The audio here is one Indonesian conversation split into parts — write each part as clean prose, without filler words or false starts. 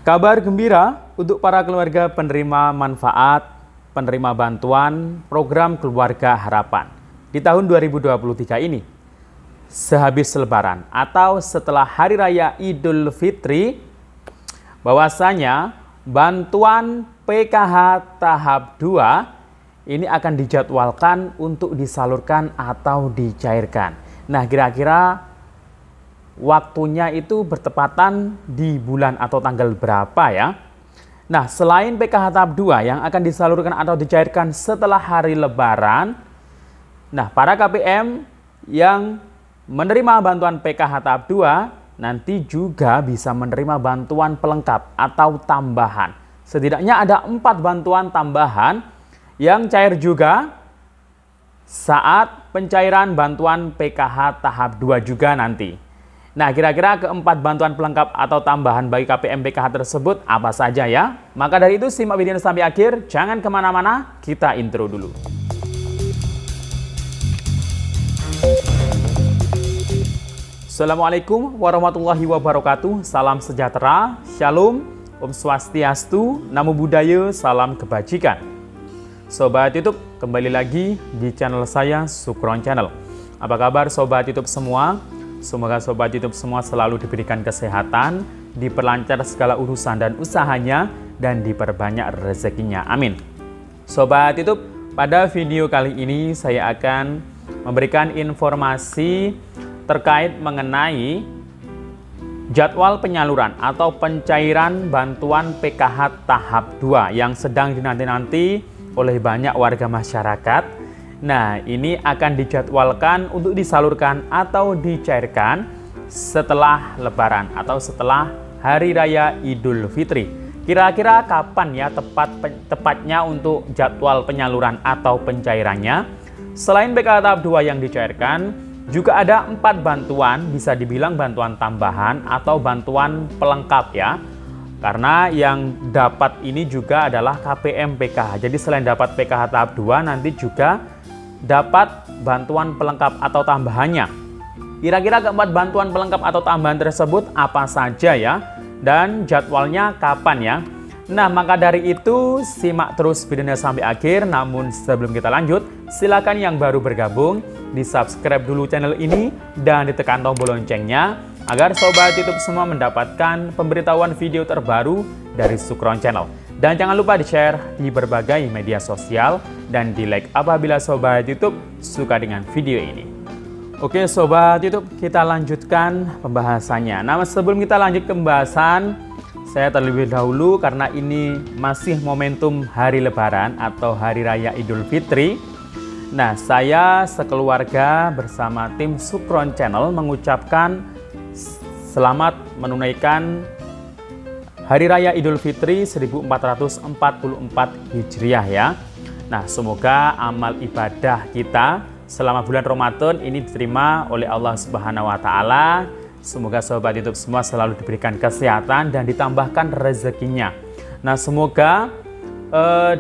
Kabar gembira untuk para keluarga penerima manfaat, penerima bantuan program Keluarga Harapan di tahun 2023 ini. Sehabis Lebaran atau setelah Hari Raya Idul Fitri, bahwasanya bantuan PKH tahap 2 ini akan dijadwalkan untuk disalurkan atau dicairkan. Nah, kira-kira waktunya itu bertepatan di bulan atau tanggal berapa ya? Nah, selain PKH tahap 2 yang akan disalurkan atau dicairkan setelah hari Lebaran, nah para KPM yang menerima bantuan PKH tahap 2 nanti juga bisa menerima bantuan pelengkap atau tambahan. Setidaknya ada 4 bantuan tambahan yang cair juga saat pencairan bantuan PKH tahap 2 juga nanti. Nah, kira-kira keempat bantuan pelengkap atau tambahan bagi KPM PKH tersebut apa saja ya? Maka dari itu simak video sampai akhir, jangan kemana-mana, kita intro dulu. Assalamualaikum warahmatullahi wabarakatuh, salam sejahtera, shalom, om swastiastu, namo buddhaya, salam kebajikan. Sobat YouTube, kembali lagi di channel saya, Sukron Channel. Apa kabar Sobat YouTube semua? Semoga Sobat YouTube semua selalu diberikan kesehatan, diperlancar segala urusan dan usahanya, dan diperbanyak rezekinya. Amin. Sobat YouTube, pada video kali ini saya akan memberikan informasi terkait mengenai jadwal penyaluran atau pencairan bantuan PKH tahap 2 yang sedang dinanti-nanti oleh banyak warga masyarakat. Nah, ini akan dijadwalkan untuk disalurkan atau dicairkan setelah Lebaran atau setelah Hari Raya Idul Fitri. Kira-kira kapan ya tepatnya untuk jadwal penyaluran atau pencairannya? Selain PKH tahap 2 yang dicairkan, juga ada 4 bantuan, bisa dibilang bantuan tambahan atau bantuan pelengkap ya. Karena yang dapat ini juga adalah KPM PKH. Jadi selain dapat PKH tahap 2, nanti juga dapat bantuan pelengkap atau tambahannya. Kira-kira keempat bantuan pelengkap atau tambahan tersebut apa saja ya? Dan jadwalnya kapan ya? Nah, maka dari itu simak terus videonya sampai akhir. Namun sebelum kita lanjut, silakan yang baru bergabung di subscribe dulu channel ini dan ditekan tombol loncengnya agar Sobat YouTube semua mendapatkan pemberitahuan video terbaru dari Sukron Channel. Dan jangan lupa di-share di berbagai media sosial dan di-like apabila Sobat YouTube suka dengan video ini. Oke Sobat YouTube, kita lanjutkan pembahasannya. Nah, sebelum kita lanjut ke pembahasan, saya terlebih dahulu karena ini masih momentum Hari Lebaran atau Hari Raya Idul Fitri. Nah, saya sekeluarga bersama tim Sukron Channel mengucapkan selamat menunaikan Hari Raya Idul Fitri 1444 Hijriah ya. Nah, semoga amal ibadah kita selama bulan Ramadan ini diterima oleh Allah Subhanahu wa taala. Semoga Sobat YouTube semua selalu diberikan kesehatan dan ditambahkan rezekinya. Nah, semoga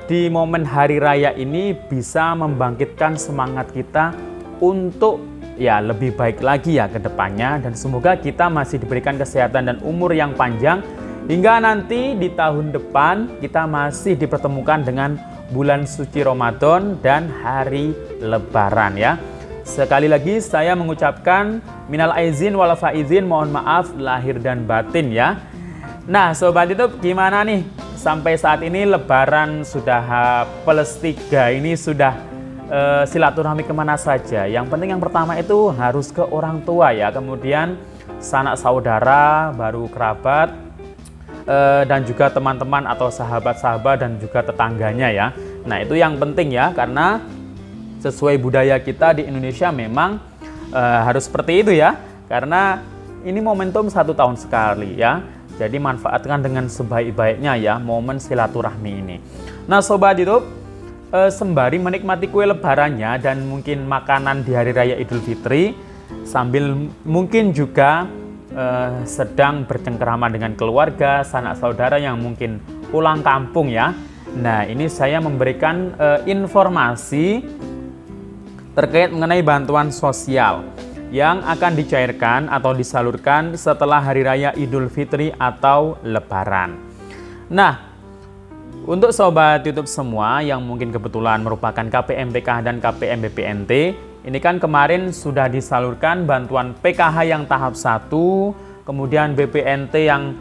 di momen Hari Raya ini bisa membangkitkan semangat kita untuk ya lebih baik lagi ya ke depannya, dan semoga kita masih diberikan kesehatan dan umur yang panjang hingga nanti di tahun depan kita masih dipertemukan dengan bulan suci Ramadan dan hari Lebaran ya. Sekali lagi saya mengucapkan minal aizin wal faizin, mohon maaf lahir dan batin ya. Nah, Sobat YouTube, gimana nih sampai saat ini Lebaran sudah H+3 ini sudah silaturahmi kemana saja? Yang penting yang pertama itu harus ke orang tua ya, kemudian sanak saudara, baru kerabat, dan juga teman-teman atau sahabat-sahabat dan juga tetangganya ya. Nah, itu yang penting ya, karena sesuai budaya kita di Indonesia memang harus seperti itu ya, karena ini momentum 1 tahun sekali ya. Jadi manfaatkan dengan sebaik-baiknya ya momen silaturahmi ini. Nah, Sobat YouTube, sembari menikmati kue lebarannya dan mungkin makanan di Hari Raya Idul Fitri, sambil mungkin juga sedang bercengkerama dengan keluarga, sanak saudara yang mungkin pulang kampung ya. Nah, ini saya memberikan informasi terkait mengenai bantuan sosial yang akan dicairkan atau disalurkan setelah Hari Raya Idul Fitri atau Lebaran. Nah, untuk sobat YouTube semua yang mungkin kebetulan merupakan KPM PKH dan KPM BPNT, ini kan kemarin sudah disalurkan bantuan PKH yang tahap 1, kemudian BPNT yang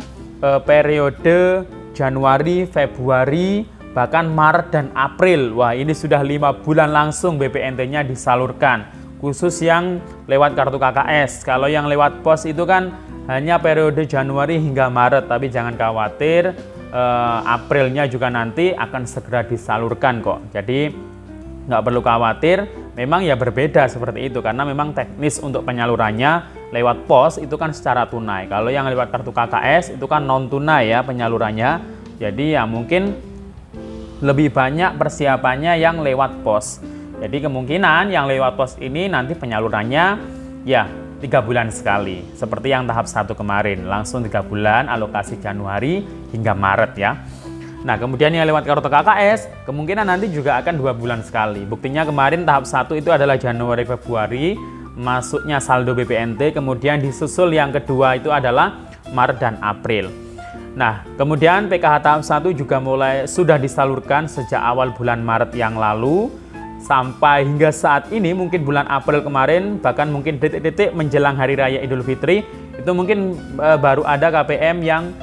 periode Januari, Februari, bahkan Maret dan April. Wah, ini sudah 5 bulan langsung BPNT-nya disalurkan, khusus yang lewat kartu KKS. Kalau yang lewat pos itu kan hanya periode Januari hingga Maret, tapi jangan khawatir, Aprilnya juga nanti akan segera disalurkan kok. Jadi nggak perlu khawatir, memang ya berbeda seperti itu, karena memang teknis untuk penyalurannya lewat pos itu kan secara tunai. Kalau yang lewat kartu KKS itu kan non tunai ya penyalurannya. Jadi ya mungkin lebih banyak persiapannya yang lewat pos. Jadi kemungkinan yang lewat pos ini nanti penyalurannya ya 3 bulan sekali, seperti yang tahap 1 kemarin, langsung 3 bulan alokasi Januari hingga Maret ya. Nah, kemudian yang lewat kartu KKS, kemungkinan nanti juga akan 2 bulan sekali. Buktinya kemarin tahap 1 itu adalah Januari Februari, masuknya saldo BPNT, kemudian disusul yang kedua itu adalah Maret dan April. Nah, kemudian PKH tahap 1 juga sudah disalurkan sejak awal bulan Maret yang lalu, sampai hingga saat ini, mungkin bulan April kemarin, bahkan mungkin detik-detik menjelang Hari Raya Idul Fitri, itu mungkin baru ada KPM yang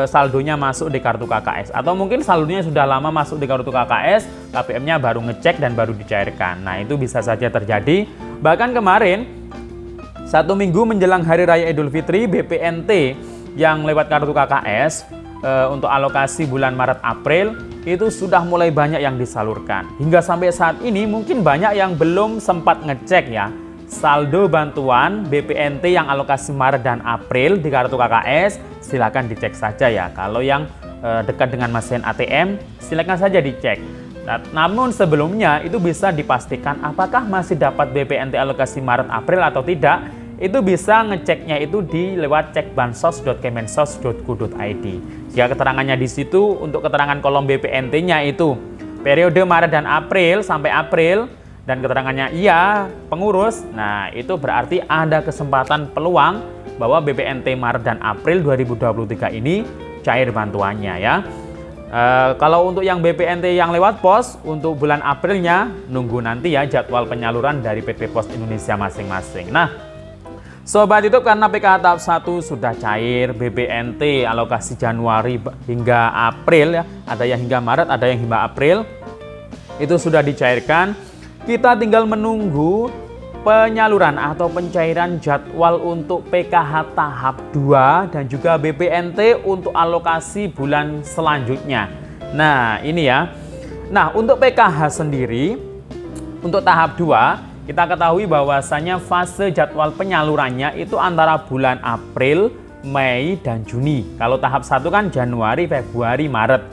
saldonya masuk di kartu KKS. Atau mungkin saldonya sudah lama masuk di kartu KKS, KPM-nya baru ngecek dan baru dicairkan. Nah, itu bisa saja terjadi. Bahkan kemarin, 1 minggu menjelang Hari Raya Idul Fitri, BPNT yang lewat kartu KKS untuk alokasi bulan Maret-April, itu sudah mulai banyak yang disalurkan. Hingga sampai saat ini mungkin banyak yang belum sempat ngecek ya saldo bantuan BPNT yang alokasi Maret dan April di kartu KKS. Silakan dicek saja ya. Kalau yang dekat dengan mesin ATM, silakan saja dicek. Namun sebelumnya itu bisa dipastikan apakah masih dapat BPNT alokasi Maret April atau tidak. Itu bisa ngeceknya itu di lewat cekbansos.kemensos.go.id. Jika keterangannya di situ, untuk keterangan kolom BPNT-nya itu periode Maret dan April sampai April, dan keterangannya iya pengurus, nah itu berarti ada kesempatan peluang bahwa BPNT Maret dan April 2023 ini cair bantuannya ya. Kalau untuk yang BPNT yang lewat pos, untuk bulan Aprilnya nunggu nanti ya jadwal penyaluran dari PT Pos Indonesia masing-masing. Nah, Sobat YouTube, karena PKH tahap 1 sudah cair, BPNT alokasi Januari hingga April ya, ada yang hingga Maret, ada yang hingga April, itu sudah dicairkan. Kita tinggal menunggu penyaluran atau pencairan jadwal untuk PKH tahap 2 dan juga BPNT untuk alokasi bulan selanjutnya. Nah, ini ya. Nah, untuk PKH sendiri, untuk tahap 2, kita ketahui bahwasanya fase jadwal penyalurannya itu antara bulan April, Mei, dan Juni. Kalau tahap 1 kan Januari, Februari, Maret.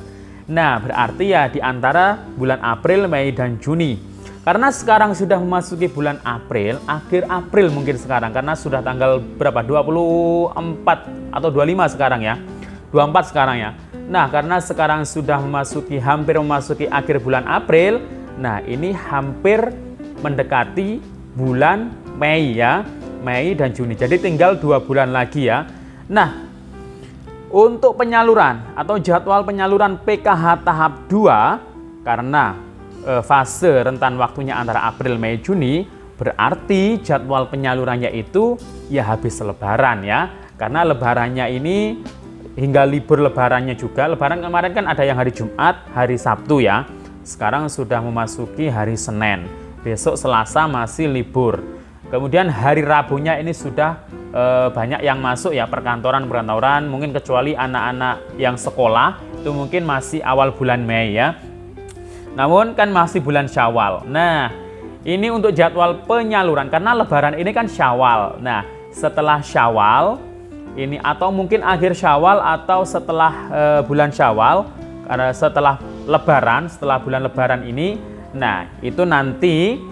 Nah, berarti ya di antara bulan April, Mei, dan Juni. Karena sekarang sudah memasuki bulan April, akhir April mungkin sekarang, karena sudah tanggal berapa? 24 atau 25 sekarang ya. 24 sekarang ya. Nah, karena sekarang sudah hampir memasuki akhir bulan April, nah ini hampir mendekati bulan Mei ya, Mei dan Juni. Jadi tinggal 2 bulan lagi ya. Nah, untuk penyaluran atau jadwal penyaluran PKH tahap 2, karena fase rentan waktunya antara April, Mei, Juni, berarti jadwal penyalurannya itu ya habis Lebaran ya. Karena Lebarannya ini hingga libur Lebarannya juga. Lebaran kemarin kan ada yang hari Jumat, hari Sabtu ya. Sekarang sudah memasuki hari Senin. Besok Selasa masih libur. Kemudian hari Rabunya ini sudah banyak yang masuk ya, perkantoran, mungkin kecuali anak-anak yang sekolah, itu mungkin masih awal bulan Mei ya. Namun kan masih bulan Syawal. Nah, ini untuk jadwal penyaluran, karena Lebaran ini kan Syawal. Nah, setelah Syawal ini, atau mungkin akhir Syawal atau setelah bulan Syawal, karena setelah Lebaran, setelah bulan Lebaran ini, nah, itu nanti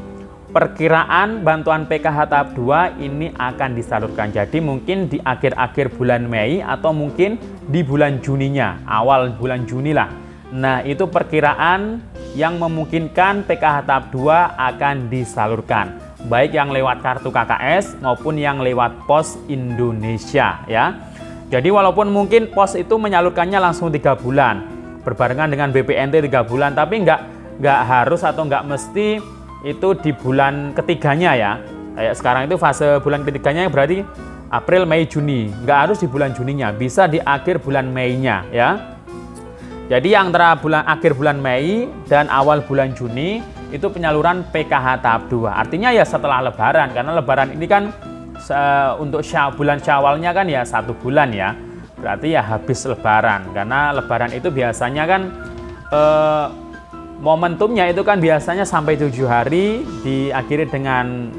perkiraan bantuan PKH tahap 2 ini akan disalurkan. Jadi mungkin di akhir-akhir bulan Mei atau mungkin di bulan Juninya, awal bulan Juni lah. Nah, itu perkiraan yang memungkinkan PKH tahap 2 akan disalurkan. Baik yang lewat kartu KKS maupun yang lewat Pos Indonesia ya. Jadi walaupun mungkin pos itu menyalurkannya langsung 3 bulan, berbarengan dengan BPNT 3 bulan, tapi nggak harus atau nggak mesti itu di bulan ketiganya ya. Kayak sekarang itu fase bulan ketiganya berarti April, Mei, Juni. Nggak harus di bulan Juninya, bisa di akhir bulan Mei-nya ya. Jadi antara akhir bulan Mei dan awal bulan Juni itu penyaluran PKH tahap 2. Artinya ya setelah Lebaran, karena Lebaran ini kan untuk bulan Syawalnya kan ya 1 bulan ya. Berarti ya habis Lebaran, karena Lebaran itu biasanya kan momentumnya itu kan biasanya sampai 7 hari, diakhiri dengan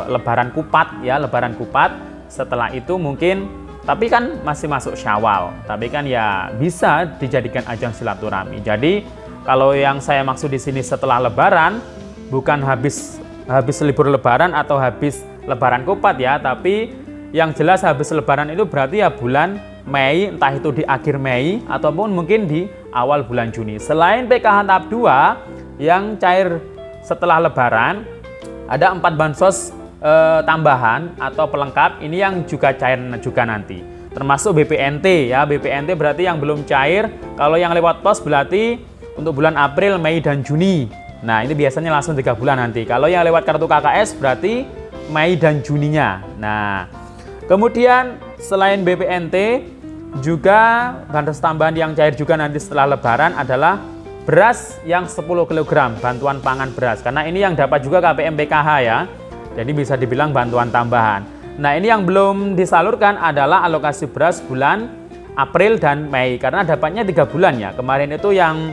Lebaran Kupat ya, Lebaran Kupat. Setelah itu mungkin, tapi kan masih masuk Syawal, tapi kan ya bisa dijadikan ajang silaturahmi. Jadi kalau yang saya maksud di sini setelah Lebaran, bukan habis libur Lebaran atau habis Lebaran Kupat ya, tapi yang jelas habis Lebaran itu berarti ya bulan Mei, entah itu di akhir Mei ataupun mungkin di awal bulan Juni. Selain PKH tahap 2 yang cair setelah Lebaran, ada 4 bansos tambahan atau pelengkap ini yang juga cair juga nanti, termasuk BPNT ya. BPNT berarti yang belum cair. Kalau yang lewat pos berarti untuk bulan April, Mei, dan Juni. Nah ini biasanya langsung 3 bulan nanti. Kalau yang lewat kartu KKS berarti Mei dan Juninya. Nah kemudian selain BPNT juga bansos tambahan yang cair juga nanti setelah Lebaran adalah beras yang 10 kg, bantuan pangan beras, karena ini yang dapat juga KPM PKH ya. Jadi bisa dibilang bantuan tambahan. Nah ini yang belum disalurkan adalah alokasi beras bulan April dan Mei, karena dapatnya 3 bulan ya. Kemarin itu yang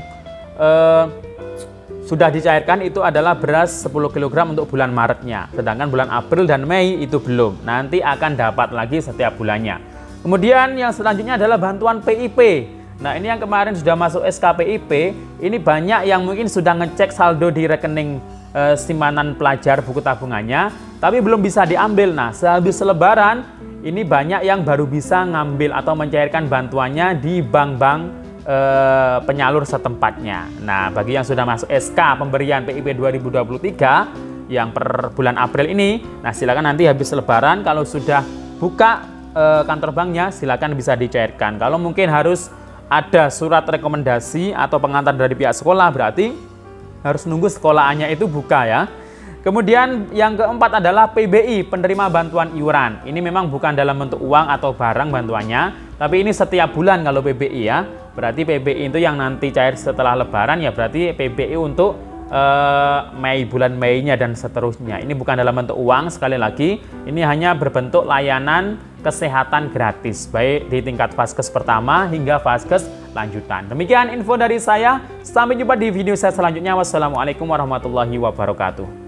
sudah dicairkan itu adalah beras 10 kg untuk bulan Maretnya. Sedangkan bulan April dan Mei itu belum. Nanti akan dapat lagi setiap bulannya. Kemudian yang selanjutnya adalah bantuan PIP. Nah ini yang kemarin sudah masuk SKPIP. Ini banyak yang mungkin sudah ngecek saldo di rekening simpanan pelajar buku tabungannya, tapi belum bisa diambil. Nah sehabis Lebaran ini banyak yang baru bisa ngambil atau mencairkan bantuannya di bank-bank penyalur setempatnya. Nah bagi yang sudah masuk SK pemberian PIP 2023 yang per bulan April ini, nah silakan nanti habis Lebaran kalau sudah buka kantor banknya silakan bisa dicairkan. Kalau mungkin harus ada surat rekomendasi atau pengantar dari pihak sekolah, berarti harus nunggu sekolahannya itu buka ya. Kemudian yang keempat adalah PBI, penerima bantuan iuran. Ini memang bukan dalam bentuk uang atau barang bantuannya, tapi ini setiap bulan kalau PBI ya. Berarti PBI itu yang nanti cair setelah Lebaran ya, berarti PBI untuk Mei, bulan Mei-nya dan seterusnya. Ini bukan dalam bentuk uang, sekali lagi ini hanya berbentuk layanan kesehatan gratis, baik di tingkat vaskes pertama hingga vaskes lanjutan. Demikian info dari saya, sampai jumpa di video saya selanjutnya. Wassalamualaikum warahmatullahi wabarakatuh.